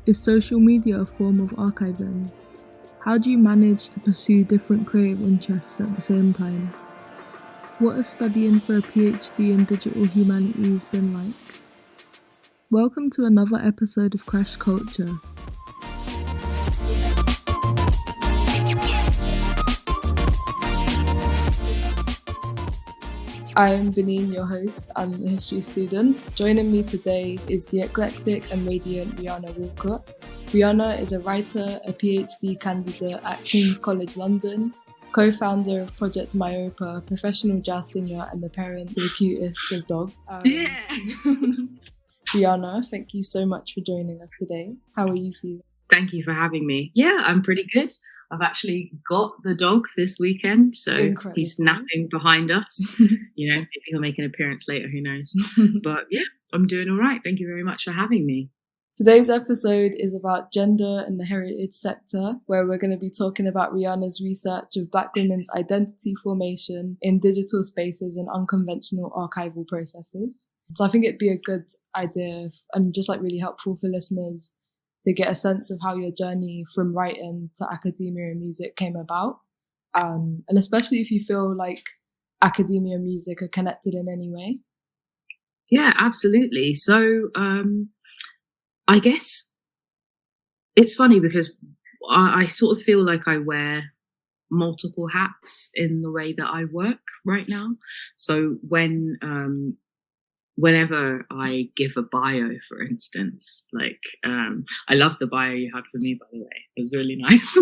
Is social media a form of archiving? How do you manage to pursue different creative interests at the same time? What has studying for a PhD in digital humanities been like? Welcome to another episode of Crash Culture. I am Benin, your host. I'm a history student. Joining me today is the eclectic and radiant Rianna Walcott. Rianna is a writer, a PhD candidate at King's College London, co-founder of Project Myopa, professional jazz singer, and the parent to the cutest of dogs. Rianna, thank you so much for joining us today. How are you feeling? Thank you for having me. Yeah, I'm pretty good. I've actually got the dog this weekend, so Incredible. He's napping behind us. Maybe he'll make an appearance later, who knows. But yeah, I'm doing all right. Thank you very much for having me. Today's episode is about gender and the heritage sector, where we're going to be talking about Rianna's research of Black women's identity formation in digital spaces and unconventional archival processes. So I think it'd be a good idea and just really helpful for listeners to get a sense of how your journey from writing to academia and music came about. And especially if you feel like academia and music are connected in any way. Yeah, absolutely. So I guess it's funny because I sort of feel like I wear multiple hats in the way that I work right now. So whenever I give a bio, for instance, I love the bio you had for me, by the way. It was really nice.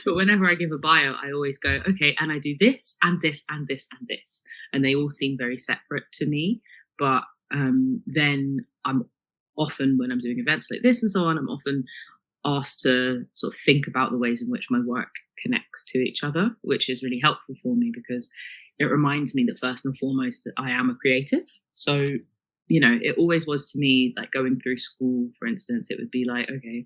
But whenever I give a bio, I always go, okay, and I do this and this and this and this. And they all seem very separate to me. But then I'm often, when I'm doing events like this and so on, I'm often asked to sort of think about the ways in which my work connects to each other, which is really helpful for me because it reminds me that first and foremost that I am a creative. So, it always was to me, like going through school, for instance, it would be like, okay,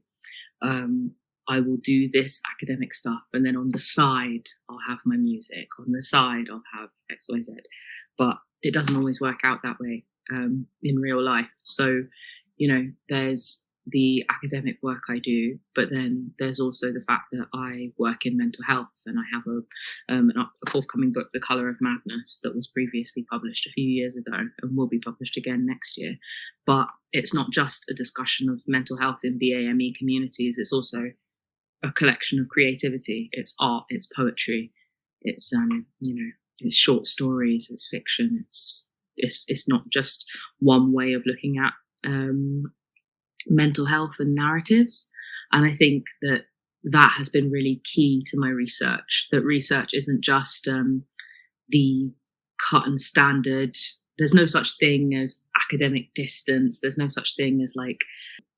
I will do this academic stuff. And then on the side, I'll have my music. On the side, I'll have X, Y, Z. But it doesn't always work out that way in real life. So, there's the academic work I do, but then there's also the fact that I work in mental health, and I have a forthcoming book, The Colour of Madness, that was previously published a few years ago and will be published again next year. But it's not just a discussion of mental health in BAME communities, it's also a collection of creativity. It's art, it's poetry, it's it's short stories, it's fiction, it's not just one way of looking at mental health and narratives. And I think that has been really key to my research, that research isn't just the cut and standard. There's no such thing as academic distance. There's no such thing as like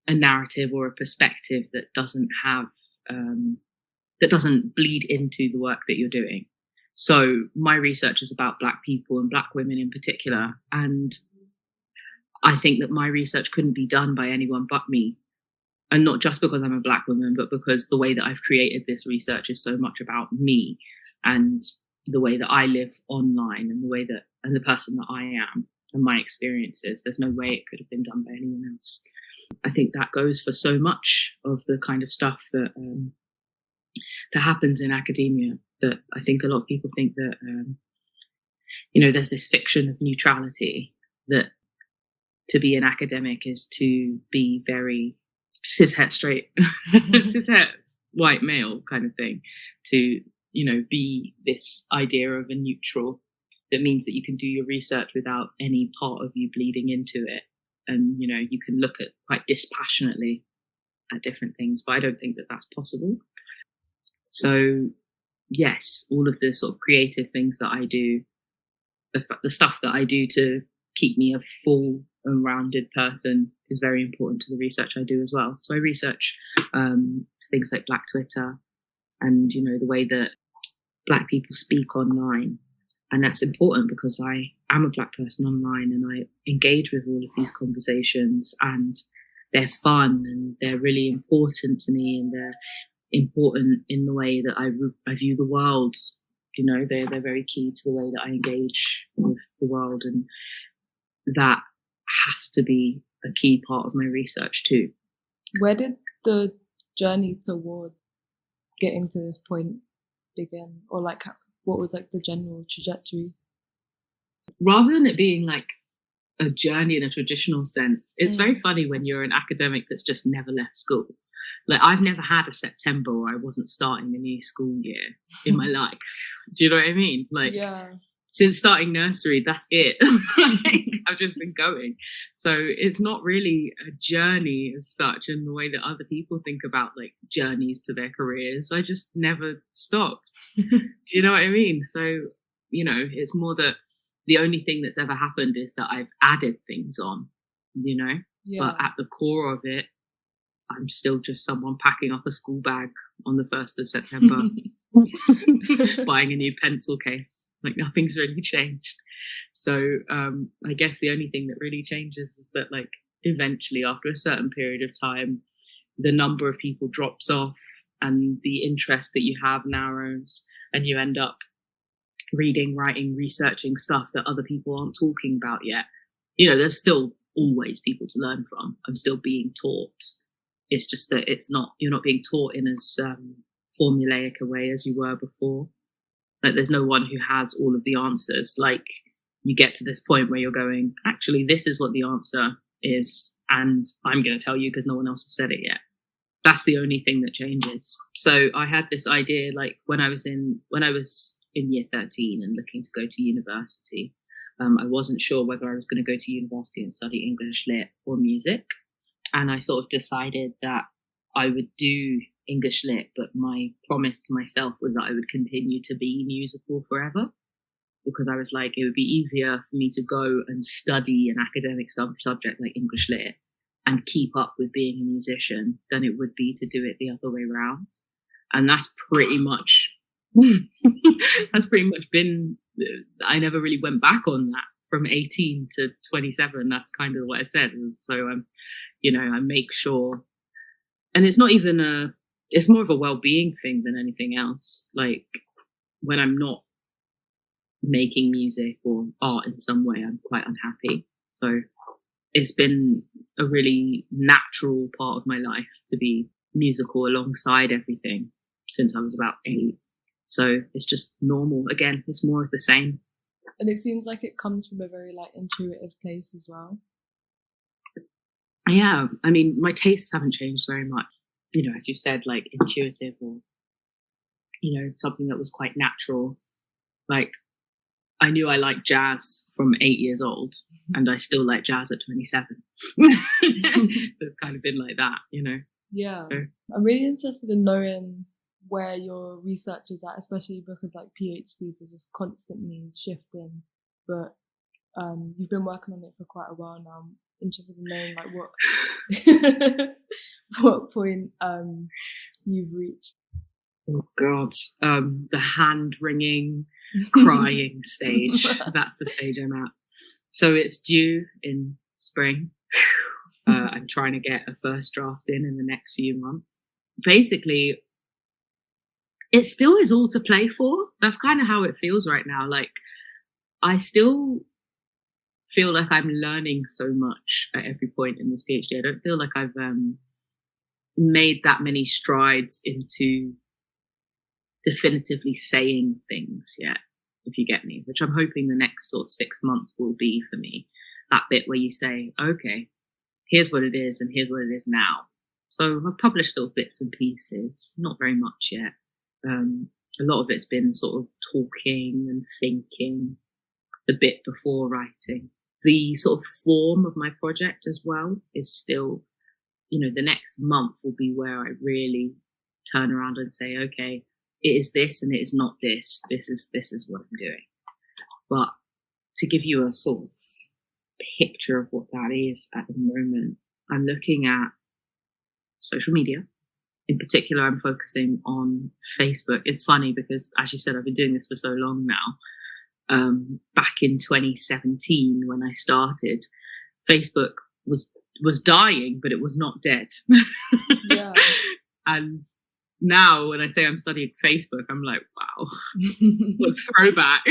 a narrative or a perspective that doesn't have that doesn't bleed into the work that you're doing. So my research is about Black people and Black women in particular, and I think that my research couldn't be done by anyone but me. And not just because I'm a Black woman, but because the way that I've created this research is so much about me and the way that I live online and and the person that I am and my experiences. There's no way it could have been done by anyone else. I think that goes for so much of the kind of stuff that happens in academia, that I think a lot of people think that, there's this fiction of neutrality, that to be an academic is to be very cishet straight, cishet white male kind of thing, to, be this idea of a neutral that means that you can do your research without any part of you bleeding into it. And, you can look at quite dispassionately at different things, but I don't think that that's possible. So yes, all of the sort of creative things that I do, the stuff that I do to keep me a full and rounded person is very important to the research I do as well. So I research things like Black Twitter and, the way that Black people speak online. And that's important because I am a Black person online and I engage with all of these conversations, and they're fun and they're really important to me, and they're important in the way that I view the world. They're very key to the way that I engage with the world, and that has to be a key part of my research too. Where did the journey toward getting to this point begin, or like what was like the general trajectory? Rather than it being like a journey in a traditional sense, it's very funny when you're an academic that's just never left school. Like, I've never had a September where I wasn't starting a new school year in my life. Do you know what I mean? Like, since starting nursery, that's it. Like, I've just been going. So it's not really a journey as such in the way that other people think about like journeys to their careers. I just never stopped. Do you know what I mean? So, you know, it's more that the only thing that's ever happened is that I've added things on, you know, but at the core of it, I'm still just someone packing up a school bag on the 1st of September, buying a new pencil case. Like, nothing's really changed. So I guess the only thing that really changes is that, like, eventually after a certain period of time, the number of people drops off and the interest that you have narrows, and you end up reading, writing, researching stuff that other people aren't talking about yet. You know, there's still always people to learn from. I'm still being taught. It's just that you're not being taught in as formulaic a way as you were before. Like, there's no one who has all of the answers. Like, you get to this point where you're going, actually, this is what the answer is, and I'm going to tell you because no one else has said it yet. That's the only thing that changes. So I had this idea, like, when I was in year 13 and looking to go to university, I wasn't sure whether I was going to go to university and study English Lit or music. And I sort of decided that I would do English Lit, but my promise to myself was that I would continue to be musical forever, because I was like, it would be easier for me to go and study an academic subject like English Lit and keep up with being a musician than it would be to do it the other way around. And that's pretty much been, I never really went back on that from 18 to 27. That's kind of what I said. So, you know, I make sure, and it's not even it's more of a well-being thing than anything else. Like, when I'm not making music or art in some way, I'm quite unhappy. So it's been a really natural part of my life to be musical alongside everything since I was about 8. So it's just normal. Again, it's more of the same. And it seems like it comes from a very like intuitive place as well. Yeah, I mean, my tastes haven't changed very much. You know, as you said, like intuitive, or, you know, something that was quite natural. Like, I knew I liked jazz from 8 years old, and I still like jazz at 27. So it's kind of been like that, you know. Yeah. So I'm really interested in knowing where your research is at, especially because like PhDs are just constantly shifting. But you've been working on it for quite a while now. I'm interested in knowing like what point you've reached. Oh God, the hand wringing, crying stage. That's the stage I'm at. So it's due in spring. I'm trying to get a first draft in the next few months. Basically, it still is all to play for. That's kind of how it feels right now. Like, I still feel like I'm learning so much at every point in this PhD. I don't feel like I've made that many strides into definitively saying things yet, if you get me, which I'm hoping the next sort of 6 months will be for me. That bit where you say, okay, here's what it is and here's what it is now. So I've published little bits and pieces, not very much yet. A lot of it's been sort of talking and thinking the bit before writing. The sort of form of my project as well is still, you know, the next month will be where I really turn around and say, okay, it is this and it is not this. This is what I'm doing. But to give you a sort of picture of what that is at the moment, I'm looking at social media. In particular, I'm focusing on Facebook. It's funny because, as you said, I've been doing this for so long now. Back in 2017, when I started, Facebook was dying, but it was not dead. Yeah. And now when I say I'm studying Facebook, I'm like, wow, what a throwback.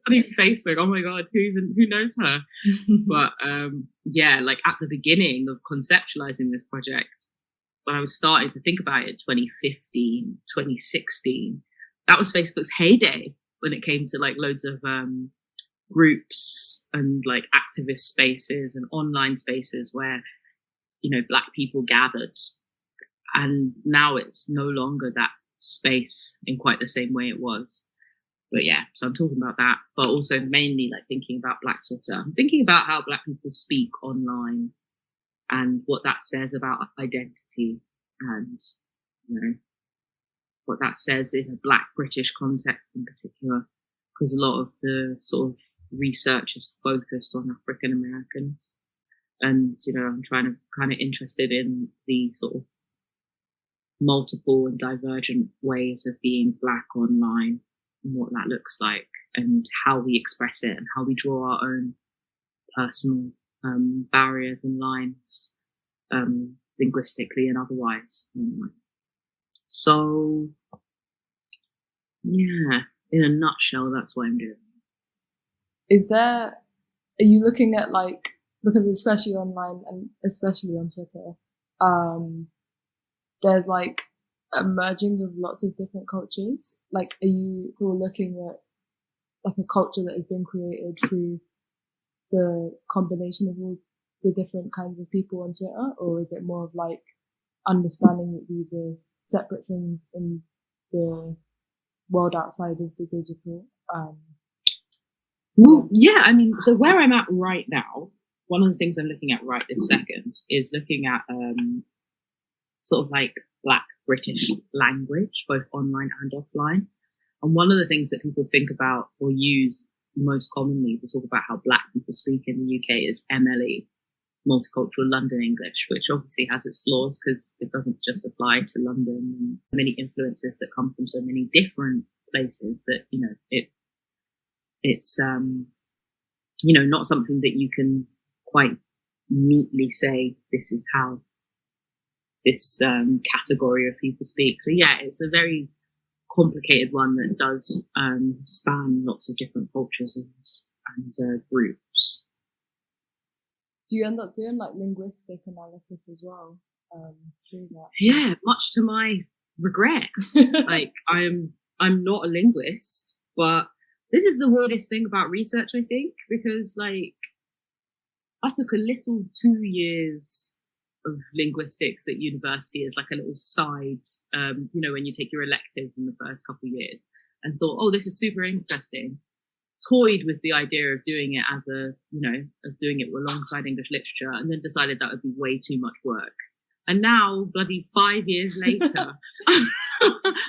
Studying Facebook, oh my God, who knows her? But yeah, like at the beginning of conceptualizing this project, when I was starting to think about it, 2015, 2016, that was Facebook's heyday when it came to like loads of groups and like activist spaces and online spaces where, you know, Black people gathered. And now it's no longer that space in quite the same way it was. But yeah, so I'm talking about that, but also mainly like thinking about Black Twitter. I'm thinking about how Black people speak online and what that says about identity and, you know, what that says in a Black British context in particular, because a lot of the sort of research is focused on African Americans. And, you know, I'm kind of interested in the sort of multiple and divergent ways of being Black online and what that looks like and how we express it and how we draw our own personal barriers and lines, linguistically and otherwise. So, yeah, in a nutshell, that's what I'm doing. Are you looking at like, because especially online and especially on Twitter, there's like a merging of lots of different cultures. Like, are you sort of looking at like a culture that has been created through the combination of all the different kinds of people on Twitter, or is it more of like understanding that these are separate things in the world outside of the digital? Well, yeah, I mean, so where I'm at right now, one of the things I'm looking at right this second is looking at sort of like Black British language, both online and offline. And one of the things that people think about or use most commonly to talk about how Black people speak in the UK is MLE, Multicultural London English, which obviously has its flaws because it doesn't just apply to London and many influences that come from so many different places that, you know, it's you know, not something that you can quite neatly say this is how this category of people speak. So yeah, it's a very complicated one that does span lots of different cultures and groups. Do you end up doing like linguistic analysis as well through that? Yeah, much to my regret. Like I'm not a linguist, but this is the weirdest thing about research, I think, because like I took a little 2 years of linguistics at university as like a little side, you know, when you take your electives in the first couple of years, and thought, oh, this is super interesting. Toyed with the idea of doing it as a, you know, of doing it alongside English literature, and then decided that would be way too much work. And now, bloody 5 years later,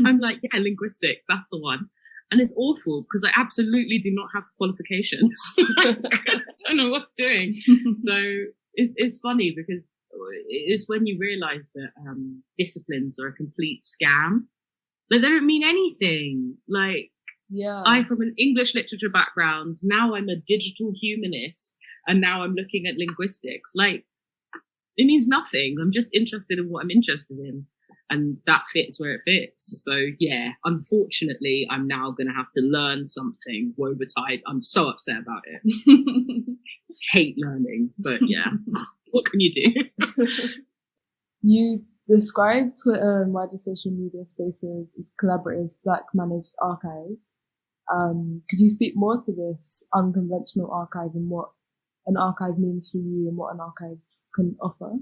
I'm like, yeah, linguistics, that's the one. And it's awful because I absolutely do not have the qualifications. I don't know what I'm doing. So it's funny because it's when you realize that disciplines are a complete scam. Like, they don't mean anything. Like, yeah, I, from an English literature background, now I'm a digital humanist, and now I'm looking at linguistics. Like, it means nothing. I'm just interested in what I'm interested in, and that fits where it fits. So yeah, unfortunately, I'm now going to have to learn something woebetide. I'm so upset about it. Hate learning, but yeah, what can you do? You describe Twitter and wider social media spaces as collaborative Black managed archives. Could you speak more to this unconventional archive and what an archive means for you and what an archive can offer?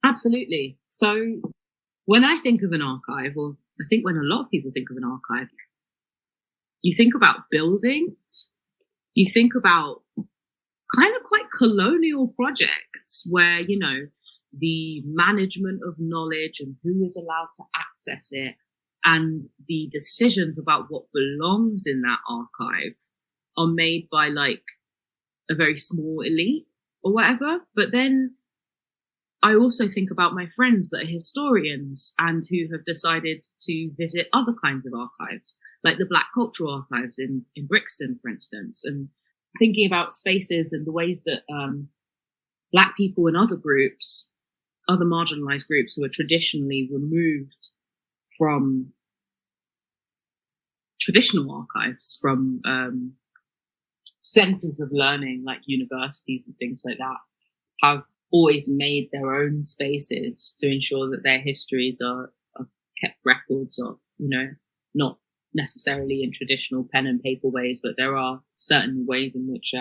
Absolutely. So when I think of an archive, or I think when a lot of people think of an archive, you think about buildings, you think about kind of quite colonial projects where, you know, the management of knowledge and who is allowed to access it and the decisions about what belongs in that archive are made by like a very small elite or whatever. But then I also think about my friends that are historians and who have decided to visit other kinds of archives, like the Black Cultural Archives in Brixton, for instance, and thinking about spaces and the ways that Black people and other groups, other marginalized groups who are traditionally removed from traditional archives, from centers of learning like universities and things like that, have always made their own spaces to ensure that their histories are kept records of, not necessarily in traditional pen and paper ways, but there are certain ways in which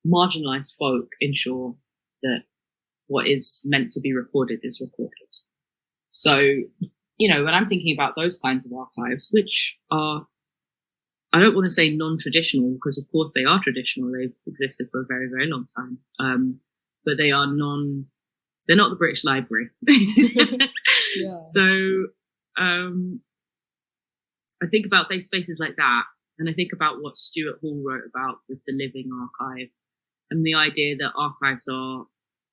marginalized folk ensure that what is meant to be recorded is recorded. So, when I'm thinking about those kinds of archives, which are, I don't want to say non-traditional, because of course they are traditional. They've existed for a very, very long time. But they are they're not the British Library. Yeah. So, I think about these spaces like that, and I think about what Stuart Hall wrote about with the living archive, and the idea that archives are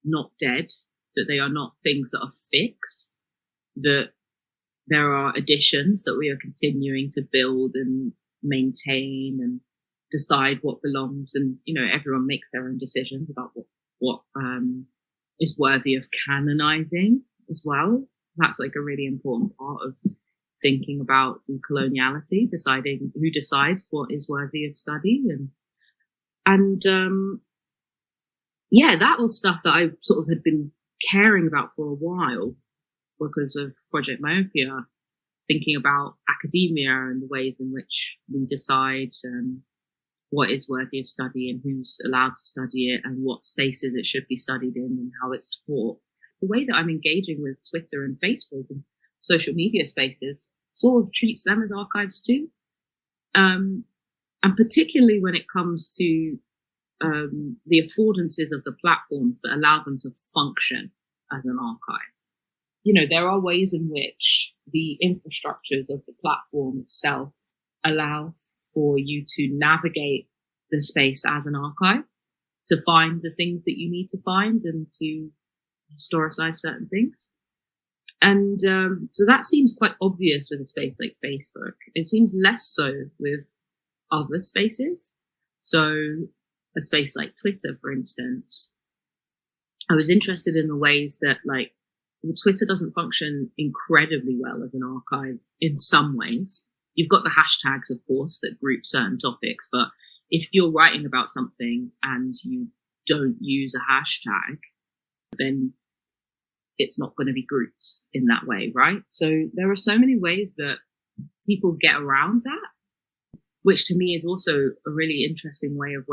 not dead, that they are not things that are fixed, that there are additions that we are continuing to build and maintain and decide what belongs, and everyone makes their own decisions about what is worthy of canonizing as well. That's like a really important part of thinking about decoloniality, deciding who decides what is worthy of study, and that was stuff that I sort of had been caring about for a while because of Project Myopia, thinking about academia and the ways in which we decide what is worthy of study and who's allowed to study it and what spaces it should be studied in and how it's taught. The way that I'm engaging with Twitter and Facebook and social media spaces sort of treats them as archives too. And particularly when it comes to the affordances of the platforms that allow them to function as an archive. There are ways in which the infrastructures of the platform itself allow for you to navigate the space as an archive, to find the things that you need to find and to historicize certain things. And so that seems quite obvious with a space like Facebook. It seems less so with other spaces. So a space like Twitter, for instance, I was interested in the ways that Twitter doesn't function incredibly well as an archive in some ways. You've got the hashtags, of course, that group certain topics, but if you're writing about something and you don't use a hashtag, then it's not going to be groups in that way, right? So there are so many ways that people get around that, which to me is also a really interesting the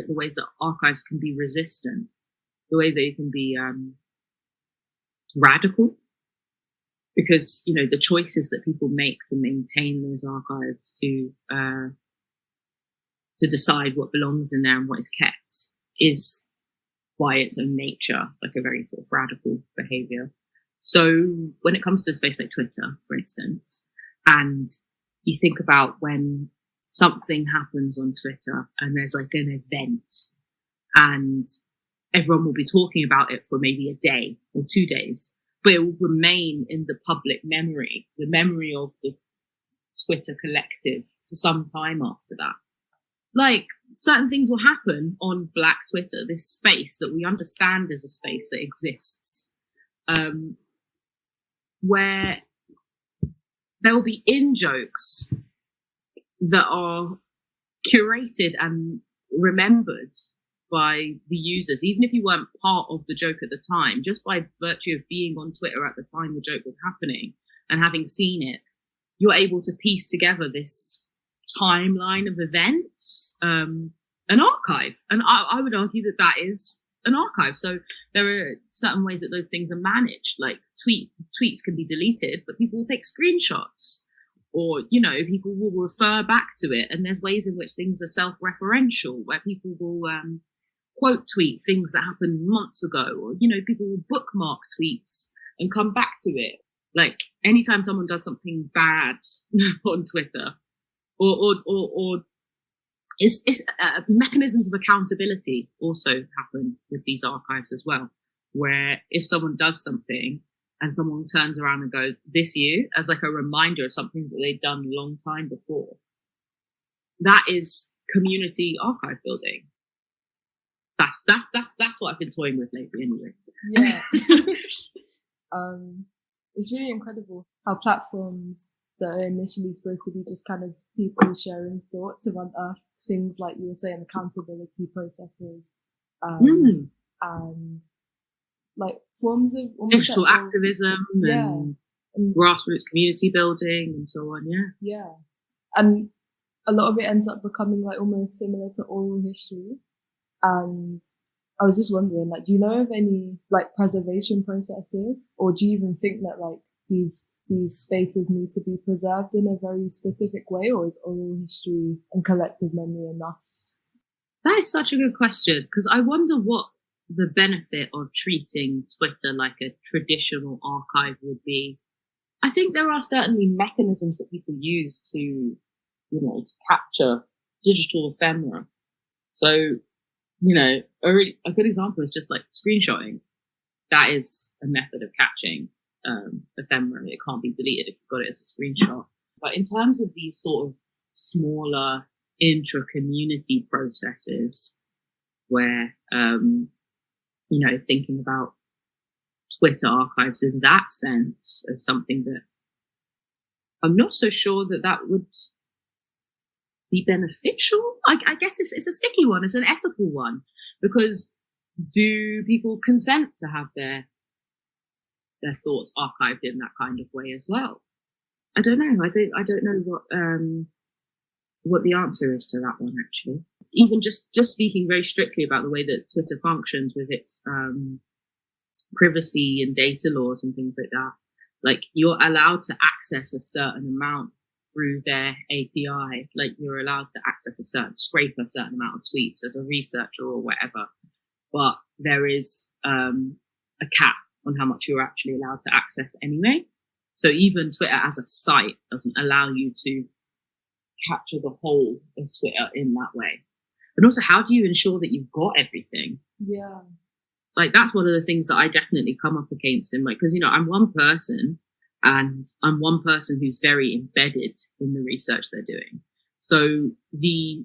ways that archives can be resistant, the way they can be radical, because the choices that people make to maintain those archives, to decide what belongs in there and what is kept, is by its own nature like a very sort of radical behavior. So when it comes to a space like Twitter, for instance, and you think about when something happens on Twitter and there's like an event and everyone will be talking about it for maybe a day or 2 days, but it will remain in the public memory, the memory of the Twitter collective for some time after that. Like, certain things will happen on Black Twitter, this space that we understand as a space that exists, where there will be in-jokes that are curated and remembered by the users, even if you weren't part of the joke at the time, just by virtue of being on Twitter at the time the joke was happening and having seen it, you're able to piece together this timeline of events, an archive. And I would argue that that is an archive. So there are certain ways that those things are managed, like tweets can be deleted, but people will take screenshots, or, people will refer back to it. And there's ways in which things are self-referential, where people will quote tweet things that happened months ago, or, people will bookmark tweets and come back to it. Like, anytime someone does something bad on Twitter, or it's mechanisms of accountability also happen with these archives as well, where if someone does something and someone turns around and goes, "This you," as like a reminder of something that they've done a long time before, that is community archive building. That's what I've been toying with lately anyway. Yeah. It's really incredible how platforms that are initially supposed to be just kind of people sharing thoughts have unearthed things like you were saying, accountability processes, and like forms of digital activism and grassroots community building and so on. Yeah. And a lot of it ends up becoming like almost similar to oral history. And I was just wondering, like, do you know of any like preservation processes, or do you even think that like these spaces need to be preserved in a very specific way, or is oral history and collective memory enough? That is such a good question, because I wonder what the benefit of treating Twitter like a traditional archive would be. I think there are certainly mechanisms that people use to capture digital ephemera. So, a good example is just like screenshotting. That is a method of catching ephemera. It can't be deleted if you've got it as a screenshot. But in terms of these sort of smaller intra-community processes where, thinking about Twitter archives in that sense as something that I'm not so sure that would be beneficial. I guess it's a sticky one. It's an ethical one, because do people consent to have their thoughts archived in that kind of way as well? I don't know. I don't know what the answer is to that one, actually. Even just speaking very strictly about the way that Twitter functions with its privacy and data laws and things like that. Like, you're allowed to access a certain amount through their API. Like, you're allowed to scrape a certain amount of tweets as a researcher or whatever. But there is a cap on how much you're actually allowed to access anyway. So even Twitter as a site doesn't allow you to capture the whole of Twitter in that way. And also, how do you ensure that you've got everything? Yeah. Like, that's one of the things that I definitely come up against because, I'm one person, and I'm one person who's very embedded in the research they're doing. So the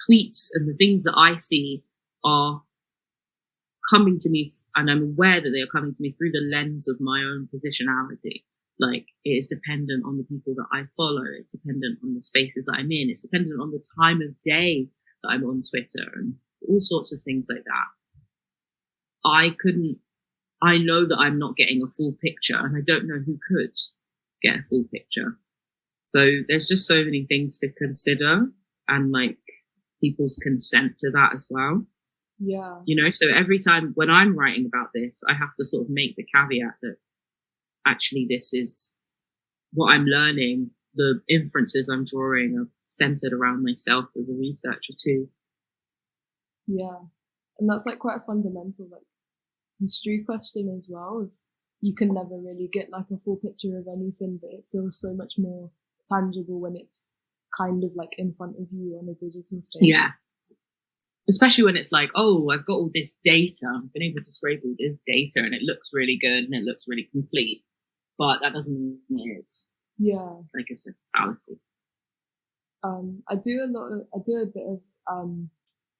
tweets and the things that I see are coming to me, and I'm aware that they are coming to me through the lens of my own positionality. Like, it is dependent on the people that I follow. It's dependent on the spaces that I'm in. It's dependent on the time of day that I'm on Twitter and all sorts of things like that. I know that I'm not getting a full picture, and I don't know who could get a full picture. So there's just so many things to consider, and like people's consent to that as well. Yeah. So every time when I'm writing about this, I have to sort of make the caveat that actually this is what I'm learning. The inferences I'm drawing are centered around myself as a researcher too. Yeah. And that's like quite a fundamental like history question as well. You can never really get like a full picture of anything, but it feels so much more tangible when it's kind of like in front of you on a digital space. Yeah. Especially when it's like, oh, I've got all this data. I've been able to scrape all this data, and it looks really good and it looks really complete. But that doesn't mean it is. Yeah. Like it's a fallacy. I do a bit of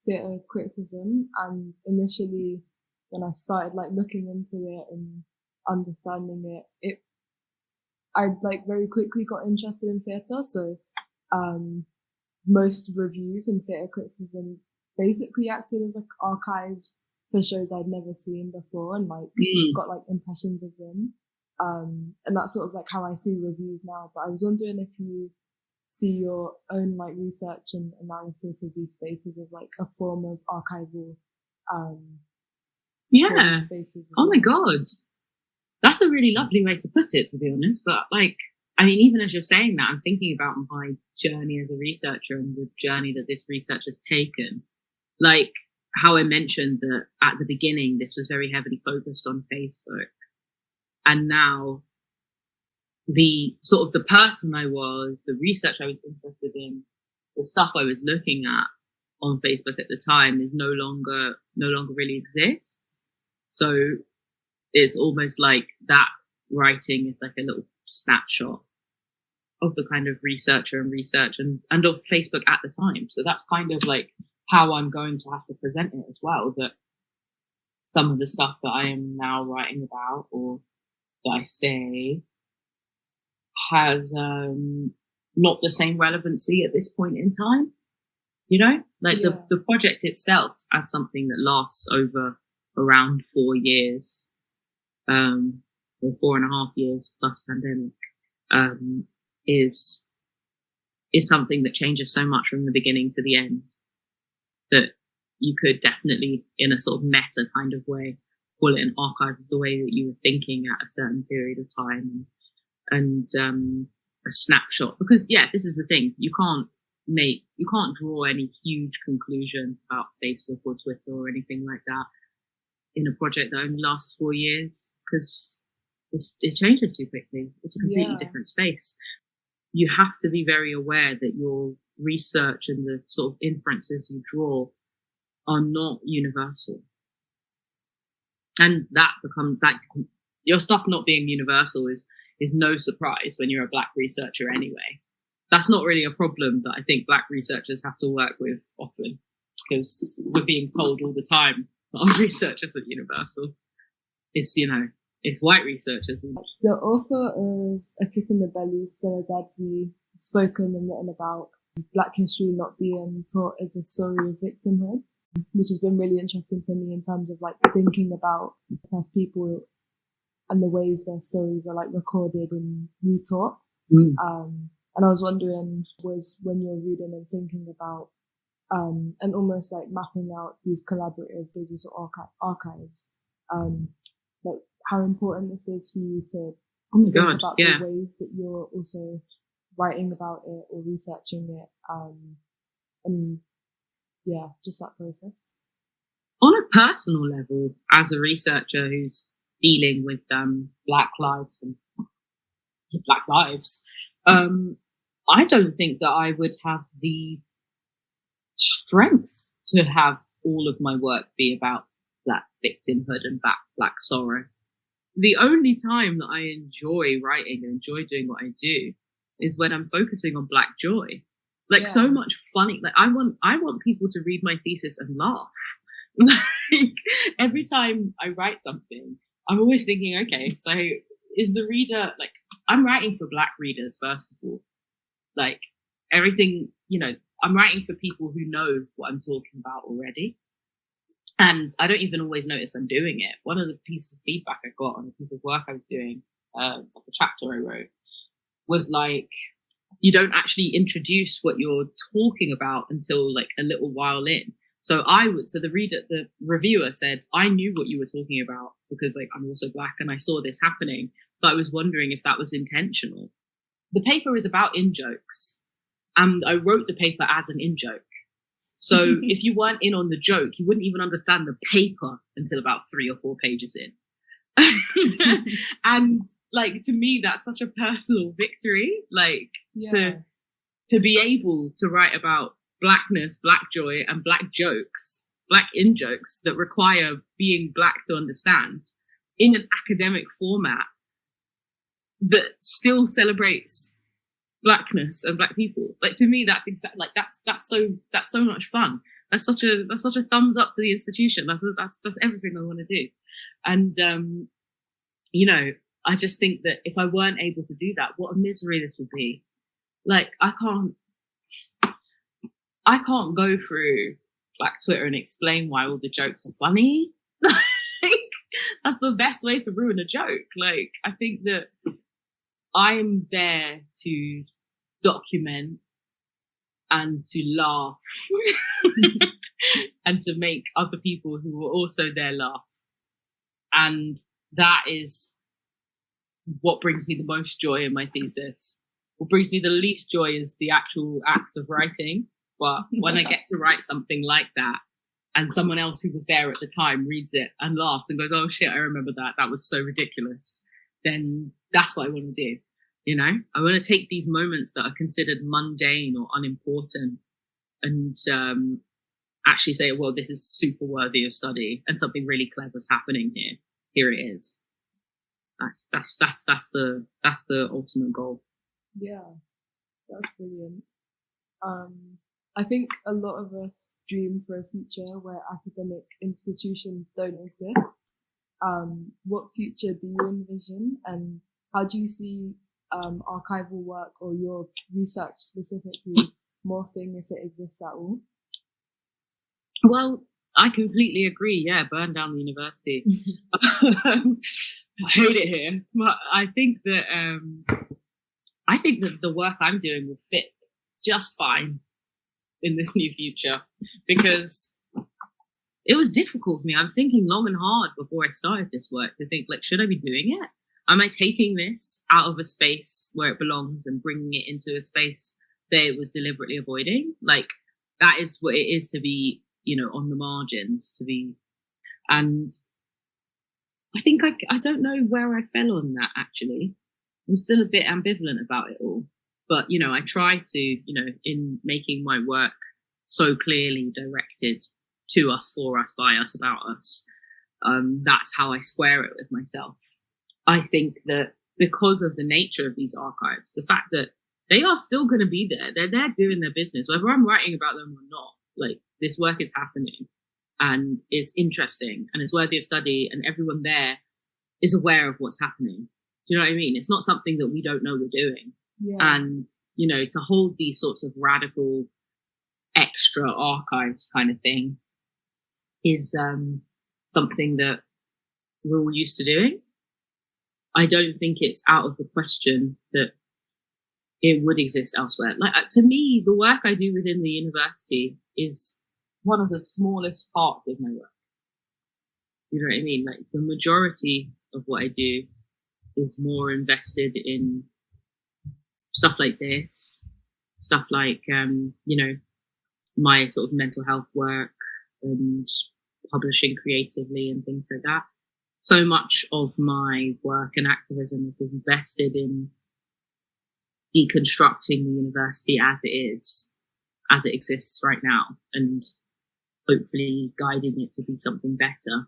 theatre criticism, and initially when I started like looking into it and understanding it, I like very quickly got interested in theatre. So most reviews and theatre criticism basically acted as like archives for shows I'd never seen before, and like got like impressions of them. And that's sort of like how I see reviews now. But I was wondering if you see your own like research and analysis of these spaces as like a form of archival spaces. Oh my God. That's a really lovely way to put it, to be honest. But like, I mean, even as you're saying that, I'm thinking about my journey as a researcher and the journey that this research has taken. Like how I mentioned that at the beginning, this was very heavily focused on Facebook. And now the sort of the person I was, the research I was interested in, the stuff I was looking at on Facebook at the time is no longer really exists. So it's almost like that writing is like a little snapshot of the kind of researcher and research and of Facebook at the time. So that's kind of like how I'm going to have to present it as well, that some of the stuff that I am now writing about or that I say has not the same relevancy at this point in time. You know, like the project itself as something that lasts over around 4 years, or 4.5 years plus pandemic, is something that changes so much from the beginning to the end that you could definitely, in a sort of meta kind of way, call it an archive of the way that you were thinking at a certain period of time, and a snapshot. Because this is the thing, you can't draw any huge conclusions about Facebook or Twitter or anything like that in a project that only lasts 4 years, because it changes too quickly. It's a completely different space. You have to be very aware that your research and the sort of inferences you draw are not universal. And that your stuff not being universal is no surprise when you're a Black researcher anyway. That's not really a problem that I think Black researchers have to work with often, because we're being told all the time that our research isn't universal. It's white researchers. The author of A Kick in the Belly, Stella Dadzi, spoken and written about Black history not being taught as a story of victimhood, which has been really interesting to me in terms of like thinking about as people and the ways their stories are like recorded and retaught. And I was wondering, was when you're reading and thinking about and almost like mapping out these collaborative digital archives, like how important this is for you to think about the ways that you're also writing about it or researching it, and just that process. On a personal level, as a researcher who's dealing with Black lives and Black lives, I don't think that I would have the strength to have all of my work be about Black victimhood and Black sorrow. The only time that I enjoy writing and enjoy doing what I do is when I'm focusing on Black joy. So much funny. Like I want people to read my thesis and laugh. Like every time I write something, I'm always thinking, okay, so is the reader, like, I'm writing for Black readers, first of all. Like everything, I'm writing for people who know what I'm talking about already. And I don't even always notice I'm doing it. One of the pieces of feedback I got on a piece of work I was doing, like a chapter I wrote, was like, you don't actually introduce what you're talking about until like a little while in. So the reviewer said, I knew what you were talking about because like I'm also Black and I saw this happening, but I was wondering if that was intentional. The paper is about in-jokes, and I wrote the paper as an in-joke. So if you weren't in on the joke, you wouldn't even understand the paper until about 3 or 4 pages in. And like, to me, that's such a personal victory, like to be able to write about Blackness, Black joy, and Black jokes, Black in-jokes that require being Black to understand in an academic format that still celebrates Blackness and Black people. Like, to me, that's so much fun. That's such a thumbs up to the institution. That's everything I want to do. And I just think that if I weren't able to do that, what a misery this would be. Like, I can't go through Black Twitter and explain why all the jokes are funny. Like, that's the best way to ruin a joke. Like, I think that I'm there to document and to laugh and to make other people who are also there laugh. And that is what brings me the most joy in my thesis. What brings me the least joy is the actual act of writing. But when I get to write something like that, and someone else who was there at the time reads it and laughs and goes, oh shit, I remember that. That was so ridiculous. Then that's what I want to do. I want to take these moments that are considered mundane or unimportant and actually say, well, this is super worthy of study and something really clever is happening here. Here it is. That's the ultimate goal. Yeah, that's brilliant. I think a lot of us dream for a future where academic institutions don't exist. What future do you envision, and how do you see archival work or your research specifically morphing if it exists at all? Well, I completely agree. Yeah, burn down the university. I hate it here, but I think that the work I'm doing will fit just fine in this new future, because it was difficult for me. I'm thinking long and hard before I started this work to think, like, should I be doing it? Am I taking this out of a space where it belongs and bringing it into a space that it was deliberately avoiding? Like, that is what it is to be, on the margins, to be. And I think I don't know where I fell on that, actually. I'm still a bit ambivalent about it all. But, I try to, in making my work so clearly directed to us, for us, by us, about us, that's how I square it with myself. I think that because of the nature of these archives, the fact that they are still going to be there, they're there doing their business, whether I'm writing about them or not. Like, this work is happening and is interesting and is worthy of study, and everyone there is aware of what's happening. Do you know what I mean? It's not something that we don't know we're doing. Yeah. And, to hold these sorts of radical extra archives kind of thing is something that we're all used to doing. I don't think it's out of the question that it would exist elsewhere. Like, to me, the work I do within the university is one of the smallest parts of my work. You know what I mean? Like, the majority of what I do is more invested in stuff like this, stuff like, my sort of mental health work and publishing creatively and things like that. So much of my work and activism is invested in deconstructing the university as it exists right now, and hopefully guiding it to be something better.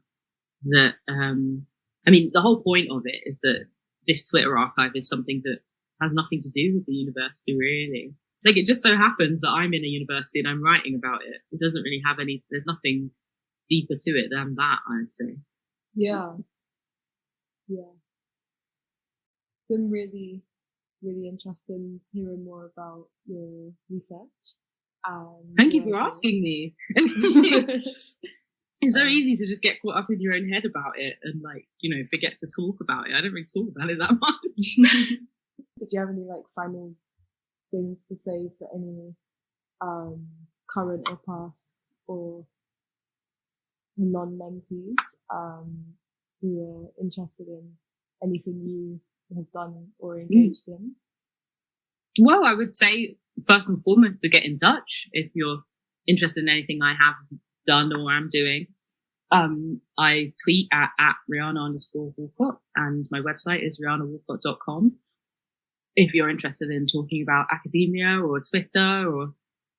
That, the whole point of it is that this Twitter archive is something that has nothing to do with the university, really. Like, it just so happens that I'm in a university and I'm writing about it. It doesn't really have there's nothing deeper to it than that, I'd say. Yeah. It's been really, really interesting hearing more about your research. Thank you for asking me. It's so easy to just get caught up in your own head about it and, like, forget to talk about it. I don't really talk about it that much. Do you have any, like, final things to say for any current or past or non-mentees who are interested in anything you have done or engaged in? Well, I would say first and foremost to get in touch if you're interested in anything I have done or am doing. I tweet at Rianna_Walcott, and my website is riannawalcott.com. If you're interested in talking about academia or Twitter or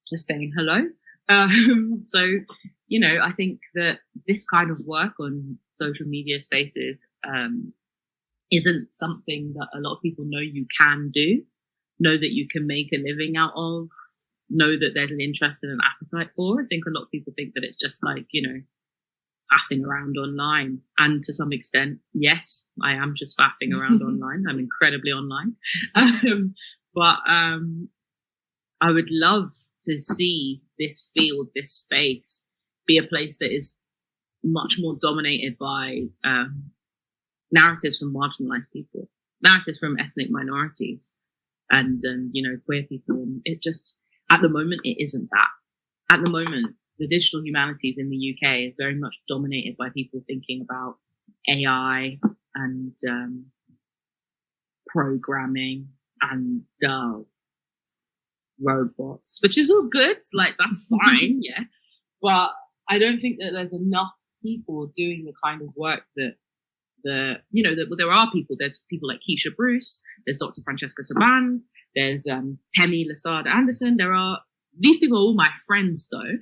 just saying hello. So, I think that this kind of work on social media spaces isn't something that a lot of people know you can do, know that you can make a living out of, know that there's an interest and an appetite for. I think a lot of people think that it's just like, faffing around online. And to some extent, yes, I am just faffing around online. I'm incredibly online. But I would love to see this field, this space, be a place that is much more dominated by narratives from marginalized people, narratives from ethnic minorities, and queer people. And it just, at the moment, it isn't that. At the moment, the digital humanities in the UK is very much dominated by people thinking about AI and programming and robots, which is all good. Like, that's fine, yeah. But I don't think that there's enough people doing the kind of work that there are people. There's people like Keisha Bruce. There's Dr. Francesca Saban. There's Temi Lasard Anderson. These people are all my friends, though.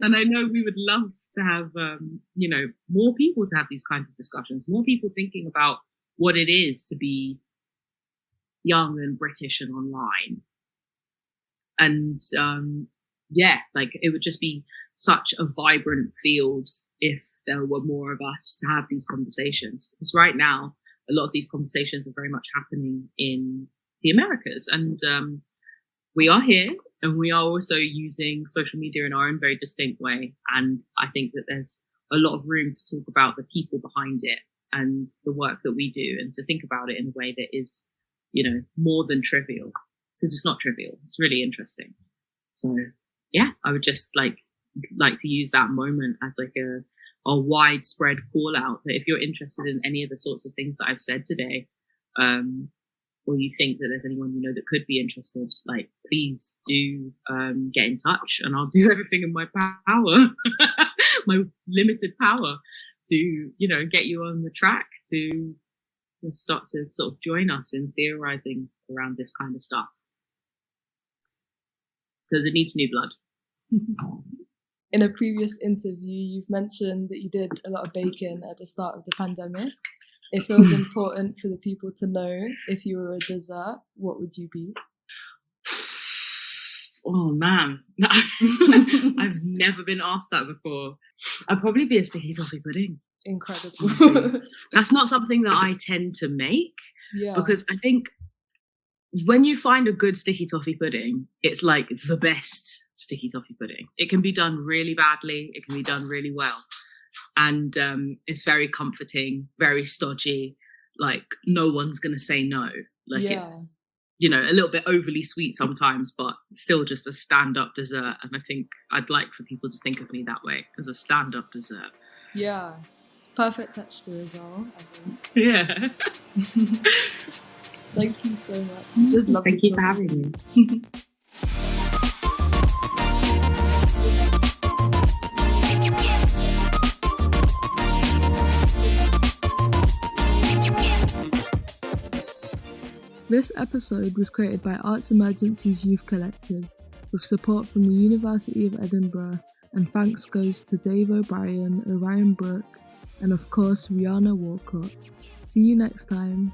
And I know we would love to have, more people to have these kinds of discussions, more people thinking about what it is to be young and British and online. And, it would just be such a vibrant field if there were more of us to have these conversations. Because right now, a lot of these conversations are very much happening in the Americas. And we are here, And we are also using social media in our own very distinct way. And I think that there's a lot of room to talk about the people behind it and the work that we do, and to think about it in a way that is, more than trivial, because it's not trivial. It's really interesting. So yeah, I would just like to use that moment as like a widespread call out that if you're interested in any of the sorts of things that I've said today, or you think that there's anyone that could be interested, like, please do get in touch, and I'll do everything in my power, my limited power, to get you on the track to start to sort of join us in theorizing around this kind of stuff, because it needs new blood. In a previous interview, you've mentioned that you did a lot of baking at the start of the pandemic. It feels important for the people to know, if you were a dessert, what would you be? Oh man, I've never been asked that before. I'd probably be a sticky toffee pudding. Incredible. That's not something that I tend to make, because I think when you find a good sticky toffee pudding, it's like the best sticky toffee pudding. It can be done really badly, it can be done really well, and it's very comforting, very stodgy, like no one's gonna say no, like it's a little bit overly sweet sometimes, but still just a stand-up dessert. And I think I'd like for people to think of me that way, as a stand-up dessert. Yeah, perfect texture as well, I think. Yeah. Thank you so much. Just love Thank you for having me. This episode was created by Arts Emergency's Youth Collective, with support from the University of Edinburgh, and thanks goes to Dave O'Brien, Orion Brooke, and of course Rianna Walcott. See you next time.